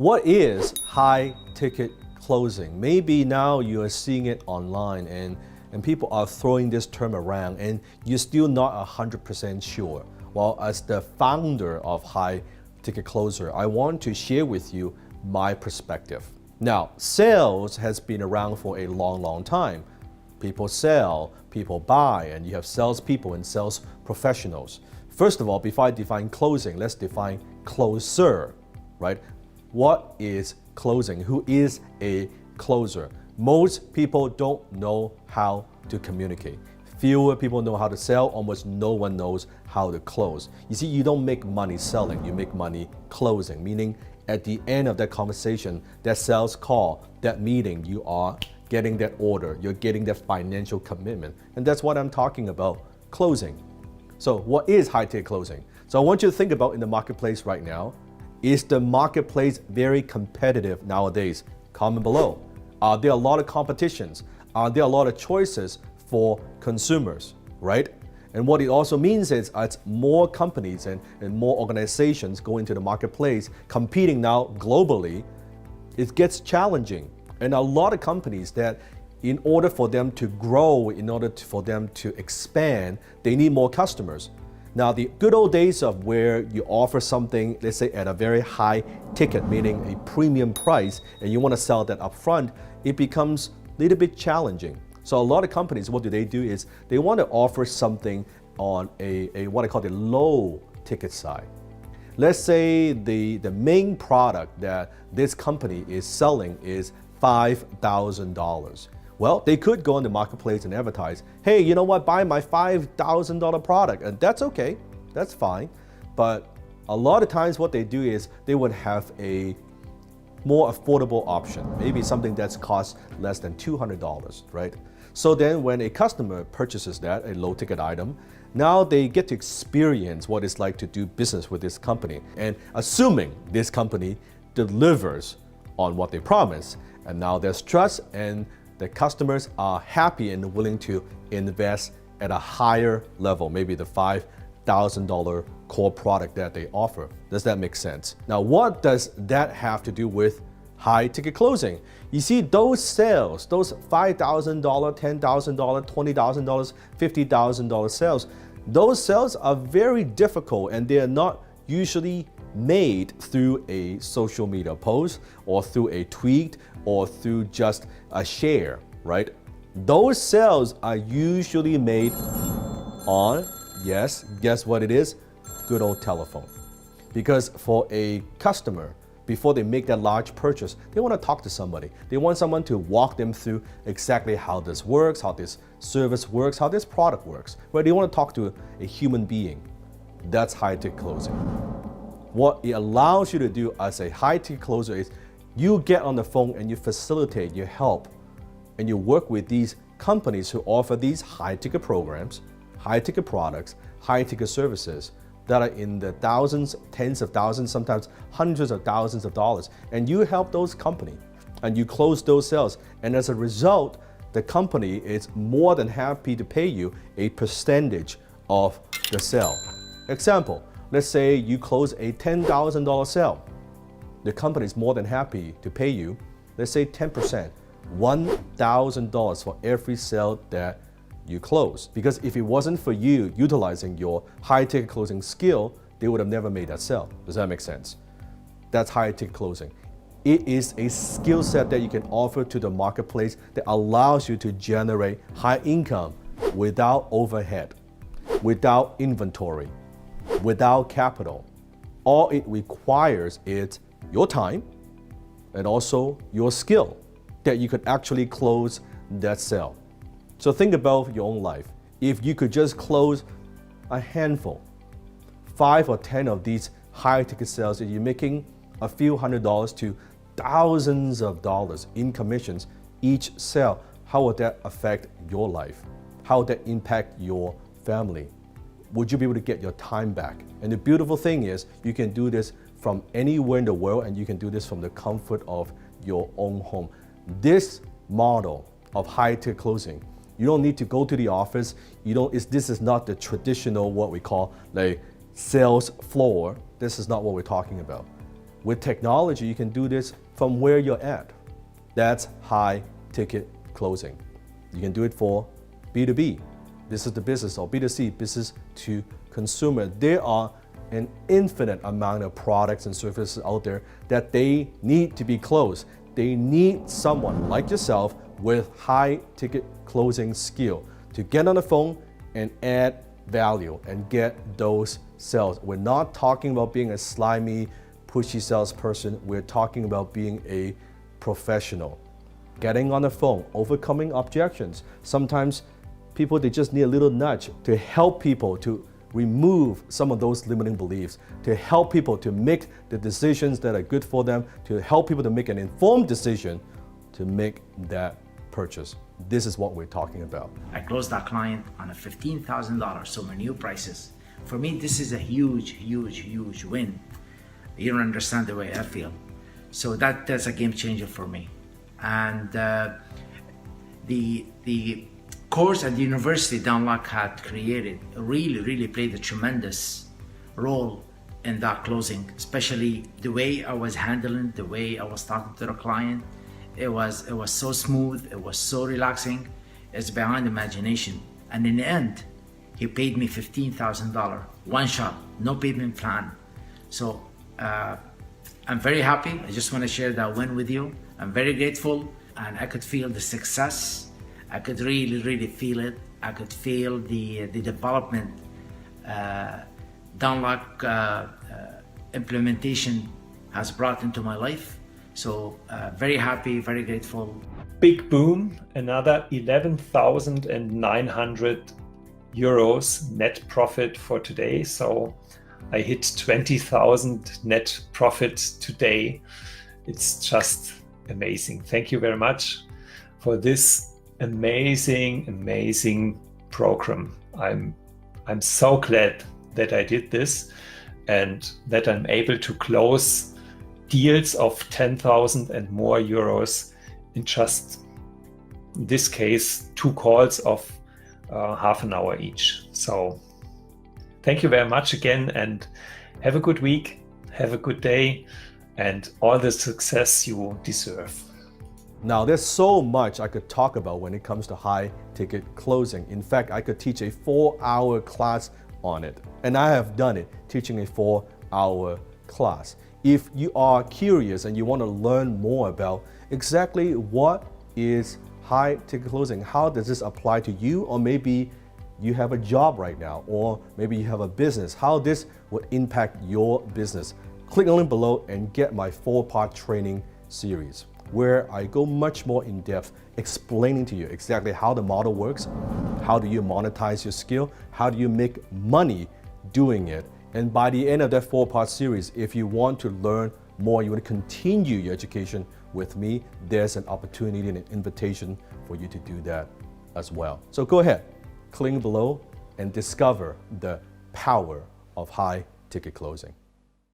What is high ticket closing? Maybe now you are seeing it online and people are throwing this term around and you're still not 100% sure. Well, as the founder of High Ticket Closer, I want to share with you my perspective. Now, sales has been around for a long time. People sell, people buy, and you have salespeople and sales professionals. First of all, before I define closing, let's define closer, right? What is closing? Who is a closer? Most people don't know how to communicate. Fewer people know how to sell, almost no one knows how to close. You see, you don't make money selling, you make money closing, meaning at the end of that conversation, that sales call, that meeting, you are getting that order, you're getting that financial commitment. And that's what I'm talking about, closing. So what is high ticket closing? So I want you to think about in the marketplace right now, is the marketplace very competitive nowadays? Comment below. Are there a lot of competitions? Are there a lot of choices for consumers, right? And what it also means is it's more companies and more organizations go into the marketplace competing now globally. It gets challenging. And a lot of companies that in order for them to grow, in order for them to expand, they need more customers. Now, the good old days of where you offer something, let's say at a very high ticket, meaning a premium price, and you want to sell that up front, it becomes a little bit challenging. So a lot of companies, what do is they want to offer something on a what I call the low ticket side. Let's say the main product that this company is selling is $5,000. Well, they could go on the marketplace and advertise, hey, you know what, buy my $5,000 product, and that's okay, that's fine. But a lot of times what they do is they would have a more affordable option, maybe something that's cost less than $200, right? So then when a customer purchases that, a low ticket item, now they get to experience what it's like to do business with this company. And assuming this company delivers on what they promise, and now there's trust and the customers are happy and willing to invest at a higher level, maybe the $5,000 core product that they offer. Does that make sense? Now, what does that have to do with high ticket closing? You see, those sales, those $5,000, $10,000, $20,000, $50,000 sales, those sales are very difficult and they are not usually made through a social media post or through a tweet or through just a share, right? Those sales are usually made on, yes, guess what it is? Good old telephone. Because for a customer, before they make that large purchase, they want to talk to somebody. They want someone to walk them through exactly how this works, how this service works, how this product works, right? They want to talk to a human being. That's high ticket closing. What it allows you to do as a high ticket closer is you get on the phone and you facilitate, you help, and you work with these companies who offer these high ticket programs, high ticket products, high ticket services that are in the thousands, tens of thousands, sometimes hundreds of thousands of dollars. And you help those companies and you close those sales. And as a result, the company is more than happy to pay you a percentage of the sale. Example, let's say you close a $10,000 sale. The company is more than happy to pay you, let's say 10%, $1,000 for every sale that you close. Because if it wasn't for you utilizing your high ticket closing skill, they would have never made that sale. Does that make sense? That's high ticket closing. It is a skill set that you can offer to the marketplace that allows you to generate high income without overhead, without inventory, without capital. All it requires is your time and also your skill that you could actually close that sale. So think about your own life. If you could just close a handful, 5 or 10 of these high ticket sales, and you're making a few $100s to thousands of dollars in commissions each sale, how would that affect your life? How would that impact your family? Would you be able to get your time back? And the beautiful thing is you can do this from anywhere in the world, and you can do this from the comfort of your own home. This model of high ticket closing, you don't need to go to the office. This is not the traditional, what we call like sales floor. This is not what we're talking about. With technology, you can do this from where you're at. That's high ticket closing. You can do it for B2B, business to business, or B2C, business to consumer. There are an infinite amount of products and services out there that they need to be closed. They need someone like yourself with high ticket closing skill to get on the phone and add value and get those sales. We're not talking about being a slimy, pushy salesperson. We're talking about being a professional. Getting on the phone, overcoming objections. Sometimes people, they just need a little nudge to help people to remove some of those limiting beliefs, to help people to make the decisions that are good for them, to help people to make an informed decision to make that purchase. This is what we're talking about. I closed that client on a $15,000, so my new prices. For me, this is a huge win. You don't understand the way I feel. So that's a game changer for me. And the course at the university Downlock had created really played a tremendous role in that closing, especially the way I was handling, the way I was talking to the client. It was so smooth, it was so relaxing. It's beyond imagination. And in the end, he paid me $15,000, one shot, no payment plan. So I'm very happy. I just want to share that win with you. I'm very grateful, and I could feel the success. I could really feel it. I could feel the development Downlock implementation has brought into my life. So very happy, very grateful. Big boom, another 11,900 euros net profit for today. So I hit 20,000 net profit today. It's just amazing. Thank you very much for this amazing program. I'm so glad that I did this and that I'm able to close deals of 10,000 and more euros in just, in this case, 2 calls of half an hour each. So thank you very much again, and have a good week, have a good day, and all the success you deserve. Now, there's so much I could talk about when it comes to high ticket closing. In fact, I could teach a 4-hour class on it, and I have done it, teaching a 4-hour class. If you are curious and you want to learn more about exactly what is high ticket closing, how does this apply to you, or maybe you have a job right now, or maybe you have a business, how this would impact your business, click the link below and get my 4-part training series, where I go much more in depth explaining to you exactly how the model works, how do you monetize your skill, how do you make money doing it. And by the end of that 4-part series, if you want to learn more, you want to continue your education with me, there's an opportunity and an invitation for you to do that as well. So go ahead, click below and discover the power of high ticket closing.